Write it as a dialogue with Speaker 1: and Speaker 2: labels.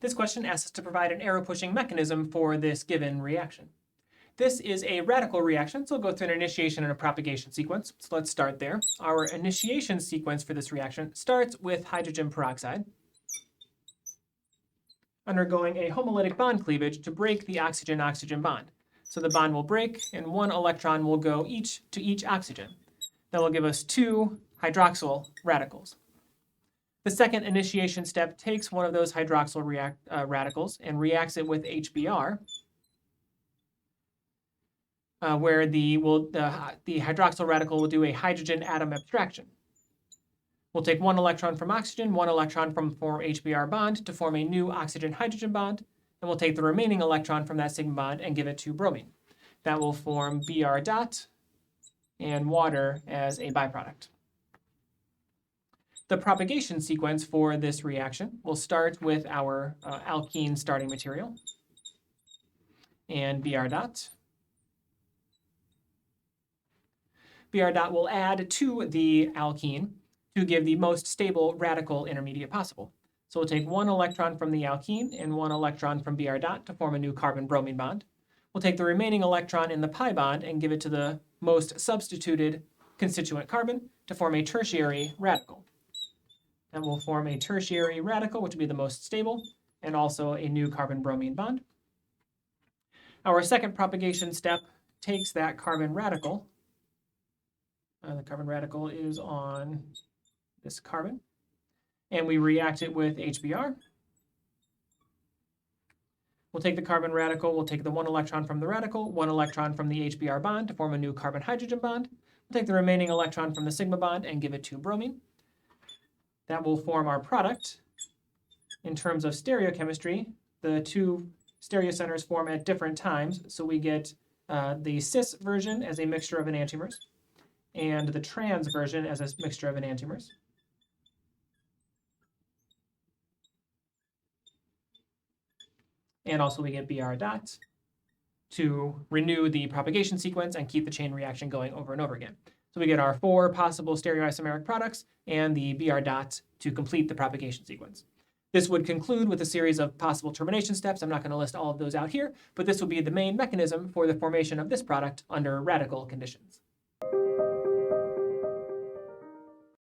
Speaker 1: This question asks us to provide an arrow pushing mechanism for this given reaction. This is a radical reaction, so we'll go through an initiation and a propagation sequence. So let's start there. Our initiation sequence for this reaction starts with hydrogen peroxide undergoing a homolytic bond cleavage to break the oxygen-oxygen bond. So the bond will break and one electron will go to each oxygen. That will give us 2 hydroxyl radicals. The second initiation step takes one of those hydroxyl radicals and reacts it with HBr, where the hydroxyl radical will do a hydrogen atom abstraction. We'll take 1 electron from oxygen, 1 electron from the former HBr bond to form a new oxygen-hydrogen bond, and we'll take the remaining electron from that sigma bond and give it to bromine. That will form Br dot and water as a byproduct. The propagation sequence for this reaction will start with our alkene starting material and Br dot. Br dot will add to the alkene to give the most stable radical intermediate possible. So we'll take 1 electron from the alkene and 1 electron from Br dot to form a new carbon-bromine bond. We'll take the remaining electron in the pi bond and give it to the most substituted constituent carbon to form a tertiary radical. And we'll form a tertiary radical, which will be the most stable, and also a new carbon-bromine bond. Our second propagation step takes that carbon radical. The carbon radical is on this carbon, and we react it with HBr. We'll take the carbon radical, we'll take the 1 electron from the radical, 1 electron from the HBr bond to form a new carbon-hydrogen bond. We'll take the remaining electron from the sigma bond and give it to bromine. That will form our product. In terms of stereochemistry, the 2 stereocenters form at different times, so we get the cis version as a mixture of enantiomers and the trans version as a mixture of enantiomers. And also we get Br dot to renew the propagation sequence and keep the chain reaction going over and over again. So we get our 4 possible stereoisomeric products and the Br dot to complete the propagation sequence. This would conclude with a series of possible termination steps. I'm not going to list all of those out here, but this will be the main mechanism for the formation of this product under radical conditions.